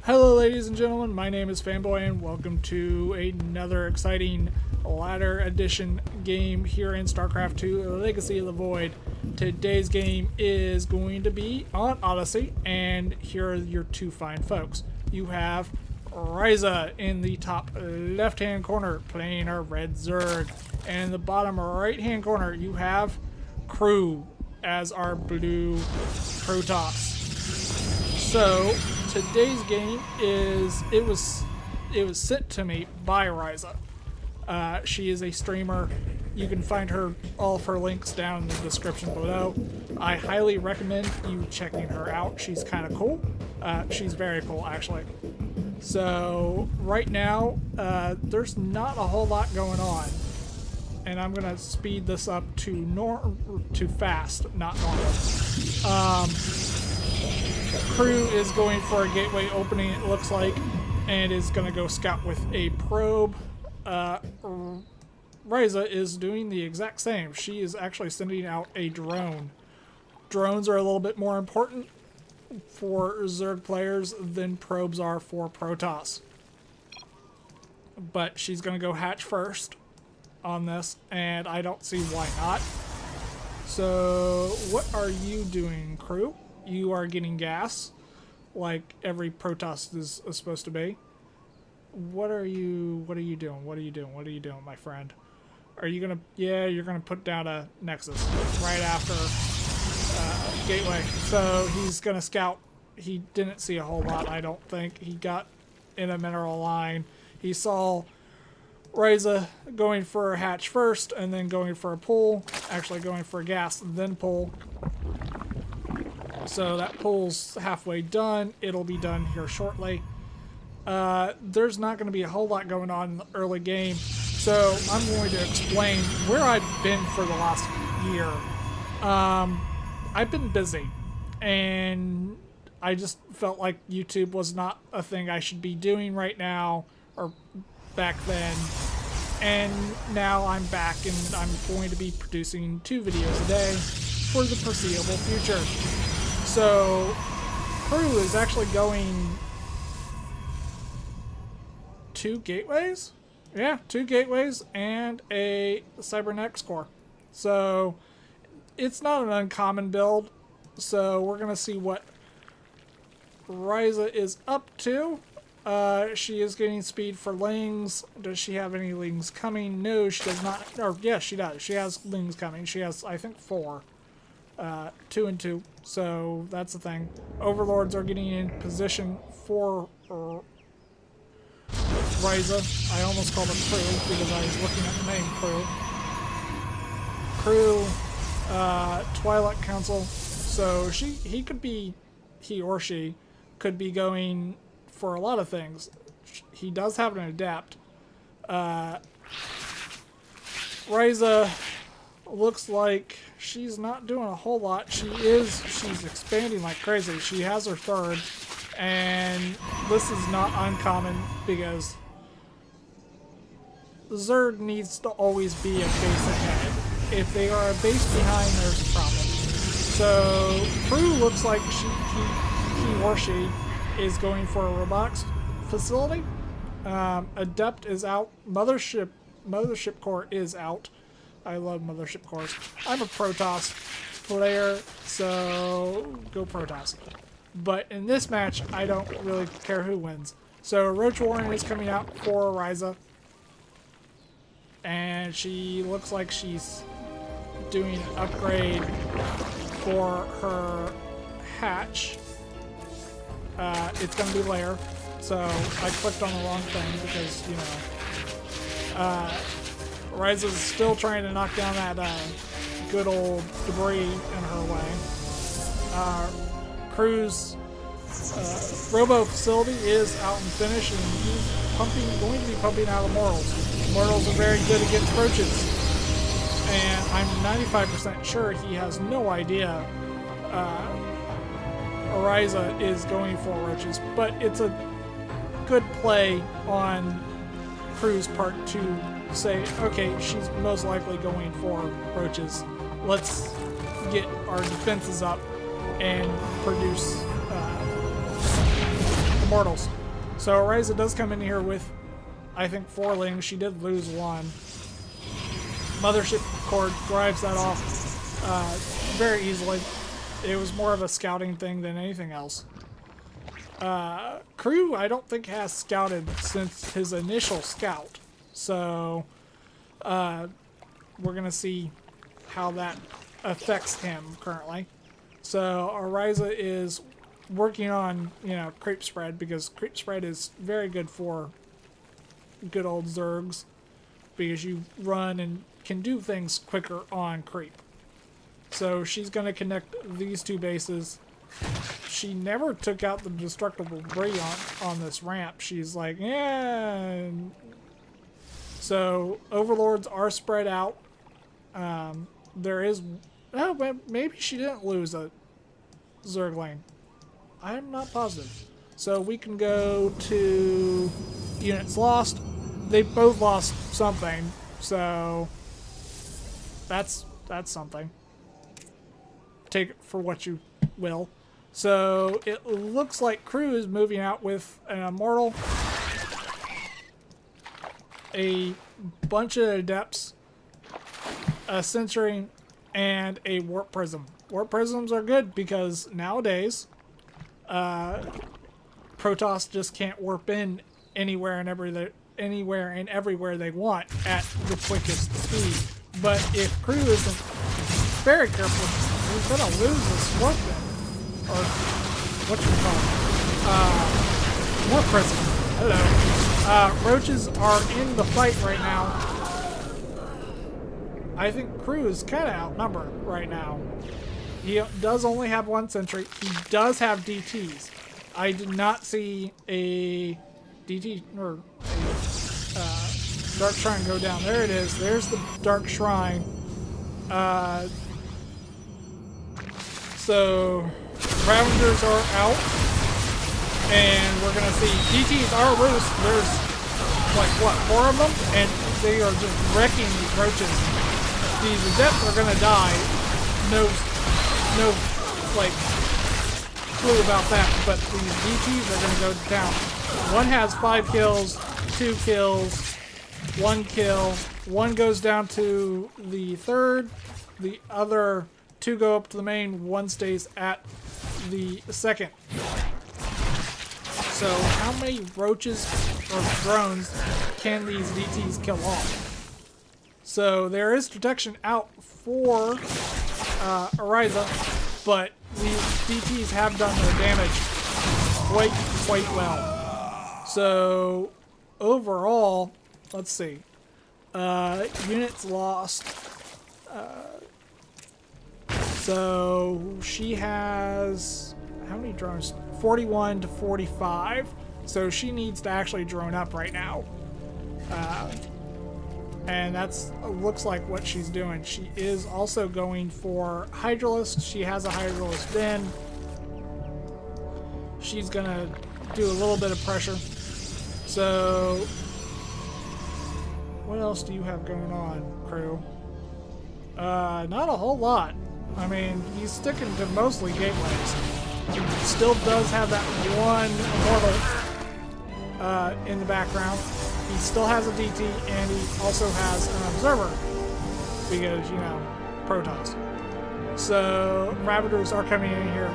Hello ladies and gentlemen, my name is Fanboy and welcome to another exciting ladder edition game here in Starcraft 2 Legacy of the Void. Today's game is going to be on Odyssey, and here are your two fine folks. You have Wryza in the top left hand corner playing our red Zerg, and in the bottom right hand corner you have Crew as our blue Protoss. So today's game is it was sent to me by Wryza. She is a streamer. You can find all of her links down in the description below. I highly recommend you checking her out. She's kind of cool. She's very cool, actually. So right now, there's not a whole lot going on, and I'm gonna speed this up to fast, not normal. Crew is going for a gateway opening, it looks like, and is going to go scout with a probe. Wryza is doing the exact same. She is actually sending out a drone. Drones are a little bit more important for Zerg players than probes are for Protoss. But she's going to go hatch first on this, and I don't see why not. So what are you doing, Crew? You are getting gas, like every Protoss is supposed to be. What are you doing? What are you doing, my friend? Are you gonna? Yeah, you're gonna put down a Nexus right after Gateway. So he's gonna scout. He didn't see a whole lot, I don't think. He got in a mineral line. He saw Wryza going for a hatch first, and then going for a pull. Actually, going for a gas, then pull. So that pull's halfway done. It'll be done here shortly. There's not going to be a whole lot going on in the early game, so I'm going to explain where I've been for the last year. I've been busy, and I just felt like YouTube was not a thing I should be doing right now, or back then. And now I'm back, and I'm going to be producing 2 videos a day for the foreseeable future. So, Crew is actually going 2 gateways? Yeah, 2 gateways and a Cybernex core. So, it's not an uncommon build. So, we're going to see what Wryza is up to. She is getting speed for lings. Does she have any lings coming? No, she does not. Or, yes, she does. She has lings coming. She has, I think, 4. 2 and 2, so that's the thing. Overlords are getting in position for Wryza. I almost called him Crew because I was looking at the name Crew. Twilight Council. So he or she could be going for a lot of things. He does have an adept. Wryza looks like she's not doing a whole lot. She's expanding like crazy. She has her 3rd, and this is not uncommon because Zerg needs to always be a base ahead. If they are a base behind, there's a problem. So Crew looks like he or she is going for a robotics facility. Adept is out. Mothership core is out. I love Mothership cores. I'm a Protoss player, so go Protoss. But in this match, I don't really care who wins. So Roach Warren is coming out for Wryza, and she looks like she's doing an upgrade for her hatch. It's going to be layer, so I clicked on the wrong thing because, you know, Wryza's still trying to knock down that good old debris in her way. Crew's robo facility is out and finished, and he's going to be pumping out Immortals. Immortals are very good against roaches, and I'm 95% sure he has no idea Wryza is going for roaches, but it's a good play on Crew's part to say, okay, she's most likely going for roaches. Let's get our defenses up and produce Immortals. So Wryza does come in here with, I think, 4 lings. She did lose 1. Mothership Cord drives that off very easily. It was more of a scouting thing than anything else. Crew, I don't think, has scouted since his initial scout. So, we're going to see how that affects him currently. So, Wryza is working on, you know, creep spread, because creep spread is very good for good old Zergs, because you run and can do things quicker on creep. So she's going to connect these 2 bases. She never took out the destructible debris on this ramp. She's like, yeah. So overlords are spread out. There is, oh, maybe she didn't lose a Zergling. I'm not positive. So we can go to units lost. They both lost something, so that's something. Take it for what you will. So it looks like Crew is moving out with an Immortal, a bunch of Adepts, a Sentry, and a Warp Prism. Warp Prisms are good because nowadays Protoss just can't warp in anywhere and everywhere they want at the quickest speed. But if Crew isn't very careful, he's gonna lose this warp then. Or what you call it? Warp Prism. Hello. Roaches are in the fight right now. I think Crew is kind of outnumbered right now. He does only have 1 sentry. He does have DTs. I did not see a DT or a Dark Shrine go down. There it is. There's the Dark Shrine. So Ravengers are out, and we're gonna see DTs are loose. There's like what, 4 of them, and they are just wrecking these roaches. These Adepts are gonna die. No like clue about that, but these DTs are gonna go down. One has 5 kills, 2 kills, 1 kill. 1 goes down to the 3rd. The other 2 go up to the main. 1 stays at the 2nd. So how many roaches or drones can these DTs kill off? So there is protection out for Wryza, but these DTs have done their damage quite well. So overall, let's see. Units lost. So she has how many drones? 41 to 45. So she needs to actually drone up right now. And that's looks like what she's doing. She is also going for Hydralisk. She has a Hydralisk bin. She's gonna do a little bit of pressure. So what else do you have going on, Crew? Not a whole lot. I mean, he's sticking to mostly gateways. He still does have that 1 Immortal in the background. He still has a DT, and he also has an Observer, because, you know, Protoss. So, Ravagers are coming in here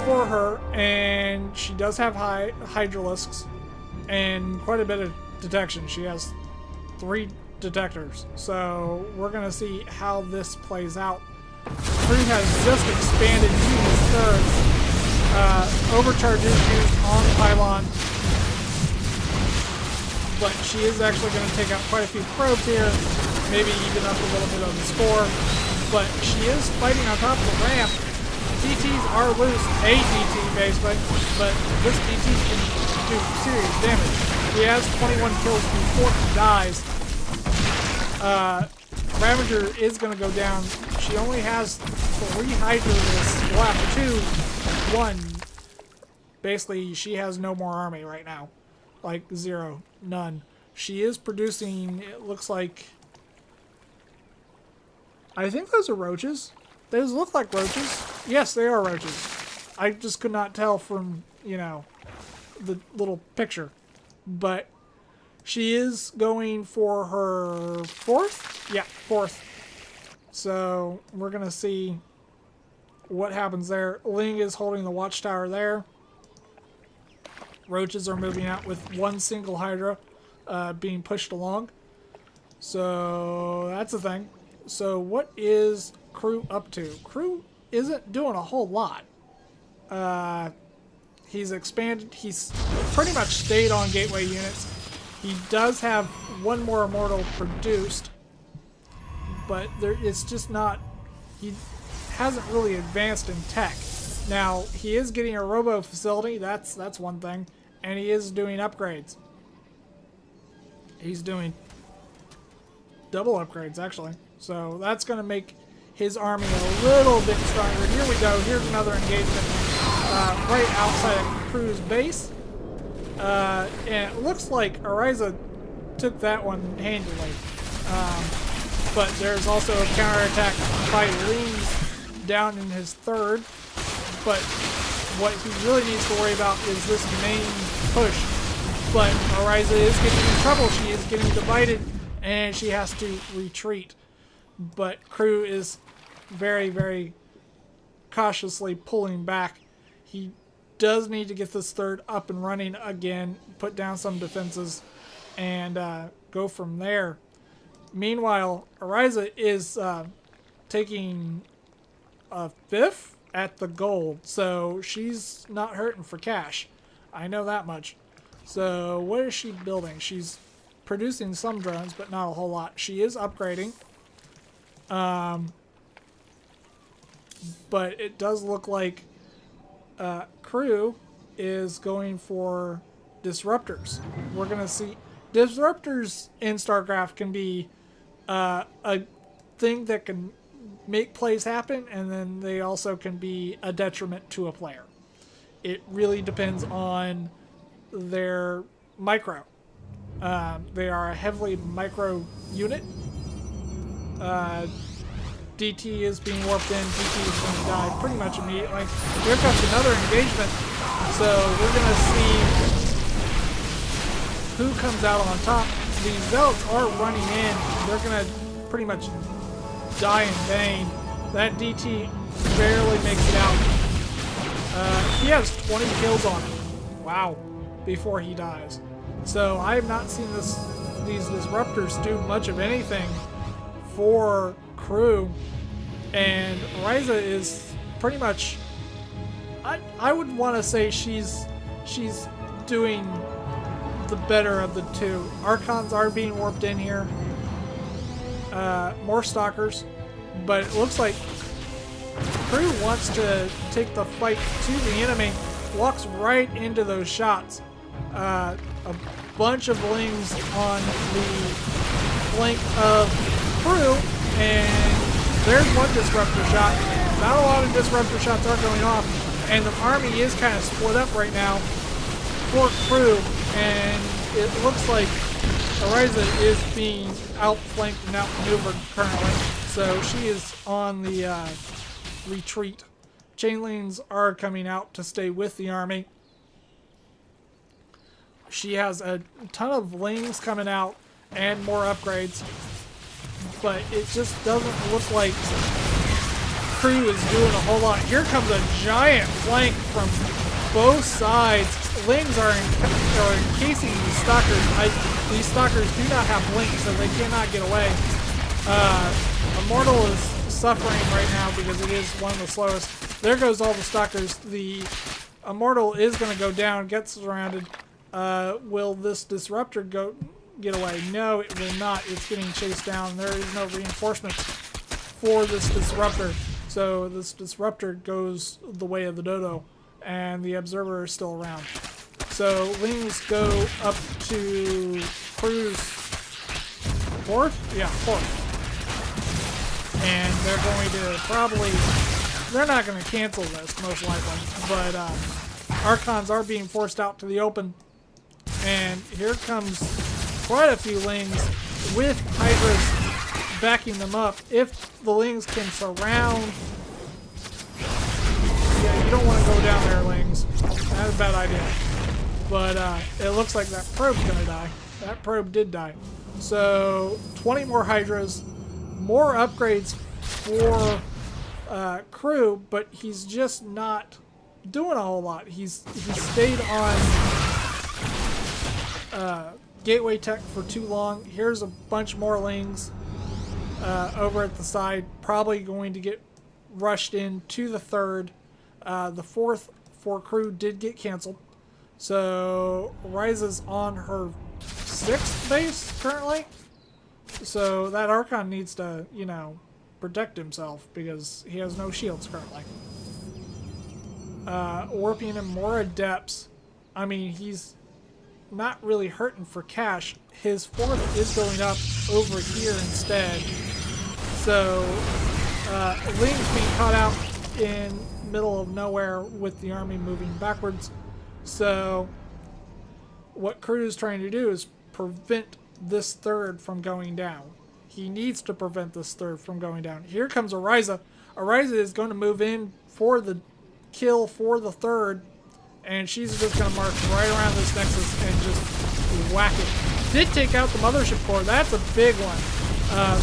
for her, and she does have Hydralisks, and quite a bit of detection. She has 3 detectors, so we're going to see how this plays out. Crew has just expanded to his 3rd. Overcharge is used on the pylon, but she is actually going to take out quite a few probes here, maybe even up a little bit of the score, but she is fighting on top of the ramp. DTs are loose, a DT basically, but this DT can do serious damage. He has 21 kills before he dies. Ravager is going to go down. She only has 3 Hydralisks left. 2, 1. Basically, she has no more army right now. Like, 0. None. She is producing, it looks like, I think those are roaches. Those look like roaches. Yes, they are roaches. I just could not tell from you know, the little picture. But she is going for her 4th? Yeah, 4th. So we're going to see what happens there. Ling is holding the watchtower there. Roaches are moving out with one single Hydra being pushed along. So that's the thing. So what is Crew up to? Crew isn't doing a whole lot. He's expanded. He's pretty much stayed on gateway units. He does have one more immortal produced, but it's just not. He hasn't really advanced in tech. Now he is getting a robo facility. That's one thing, and he is doing upgrades. He's doing double upgrades actually. So that's going to make his army a little bit stronger. Here we go. Here's another engagement right outside of Crew's base. And it looks like Wryza took that one handily. But there's also a counterattack by Ling's down in his 3rd. But what he really needs to worry about is this main push. But Wryza is getting in trouble. She is getting divided, and she has to retreat. But Crew is very, very cautiously pulling back. He does need to get this 3rd up and running again, put down some defenses, and go from there. Meanwhile, Wryza is taking a 5th at the gold, so she's not hurting for cash. I know that much. So what is she building? She's producing some drones, but not a whole lot. She is upgrading. But it does look like Crew is going for disruptors. We're going to see disruptors in StarCraft can be a thing that can make plays happen, and then they also can be a detriment to a player. It really depends on their micro. They are a heavily micro unit. DT is being warped in. DT is going to die pretty much immediately. Here comes another engagement. So we're going to see who comes out on top. These Zealots are running in. They're going to pretty much die in vain. That DT barely makes it out. He has 20 kills on him. Wow. Before he dies. So I have not seen these disruptors do much of anything for Crew, and Wryza is pretty much, I would want to say she's doing the better of the two. Archons are being warped in here. More stalkers, but it looks like Crew wants to take the fight to the enemy. Walks right into those shots. A bunch of Lings on the flank of Crew, and there's one disruptor shot. Not a lot of disruptor shots are going off, and the army is kind of split up right now for Crew, and it looks like Wryza is being outflanked and outmaneuvered currently, so she is on the retreat. Chainlings are coming out to stay with the army. She has a ton of Lings coming out and more upgrades, but it just doesn't look like Crew is doing a whole lot. Here comes a giant flank from both sides. Lings are encasing these stalkers. These stalkers do not have blinks, so they cannot get away. Immortal is suffering right now because it is one of the slowest. There goes all the stalkers. The Immortal is going to go down, gets surrounded. Will this disruptor get away? No, it will not. It's getting chased down. There is no reinforcements for this disruptor. So this disruptor goes the way of the dodo, and the observer is still around. So Lings go up to Crew's 4th? Yeah, 4th. And they're going to probably, they're not going to cancel this, most likely. But Archons are being forced out to the open. And here comes quite a few Lings with Hydras backing them up. If the Lings can surround, yeah, you don't want to go down there, Lings. That's a bad idea. But it looks like that probe's gonna die. That probe did die. So 20 more Hydras, more upgrades for crew, but he's just not doing a whole lot. He stayed on gateway tech for too long. Here's a bunch more Lings over at the side, probably going to get rushed into the third. The fourth for crew did get canceled. So Wryza's on her 6th base currently. So that Archon needs to, you know, protect himself because he has no shields currently. Warping him more Adepts. I mean, he's not really hurting for cash. His 4th is going up over here instead. So Ling's being caught out in middle of nowhere with the army moving backwards. So what Crew is trying to do is prevent this 3rd from going down. He needs to prevent this 3rd from going down. Here comes a Wryza. A Wryza is going to move in for the kill for the 3rd, and she's just going to march right around this Nexus and just whack it. Did take out the Mothership Core. That's a big one.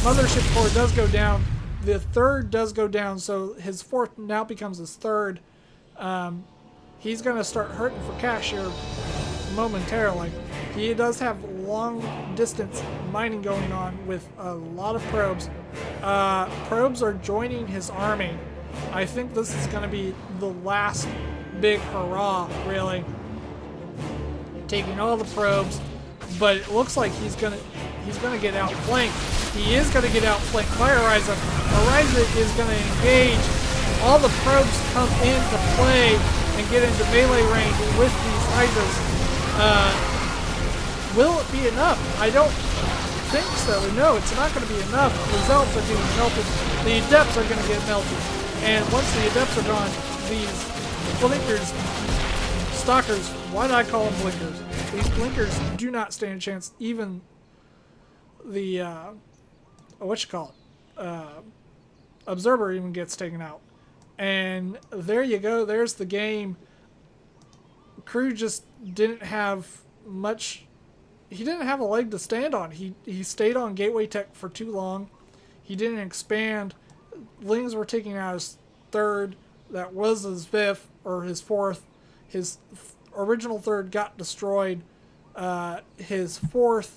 Mothership Core does go down. The 3rd does go down, so his 4th now becomes his 3rd. He's going to start hurting for cash here momentarily. He does have long distance mining going on with a lot of probes. Probes are joining his army. I think this is going to be the last big hurrah, really. Taking all the probes, but it looks like he's gonna get outflanked. He is gonna get outflanked by Wryza. Wryza is gonna engage. All the probes come into play and get into melee range with these Hydras. Will it be enough? I don't think so. No, it's not going to be enough. The Zealots are getting melted. The Adepts are going to get melted. And once the Adepts are gone, these Blinkers, Stalkers, why did I call them Blinkers? These Blinkers do not stand a chance. Even the, Observer even gets taken out. And there you go. There's the game. Crew just didn't have much. He didn't have a leg to stand on. He stayed on gateway tech for too long. He didn't expand. Lings were taking out his 3rd. That was his 5th or his 4th. His original 3rd got destroyed. His 4th,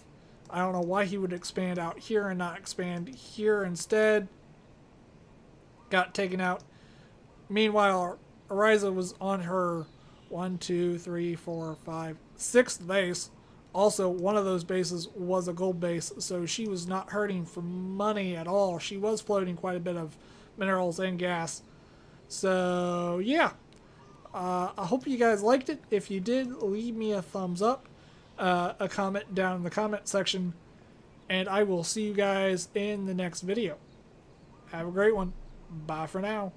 I don't know why he would expand out here and not expand here instead. Got taken out. Meanwhile, Wryza was on her 6th base. Also, one of those bases was a gold base, so she was not hurting for money at all. She was floating quite a bit of minerals and gas. So, yeah. I hope you guys liked it. If you did, leave me a thumbs up, a comment down in the comment section, and I will see you guys in the next video. Have a great one. Bye for now.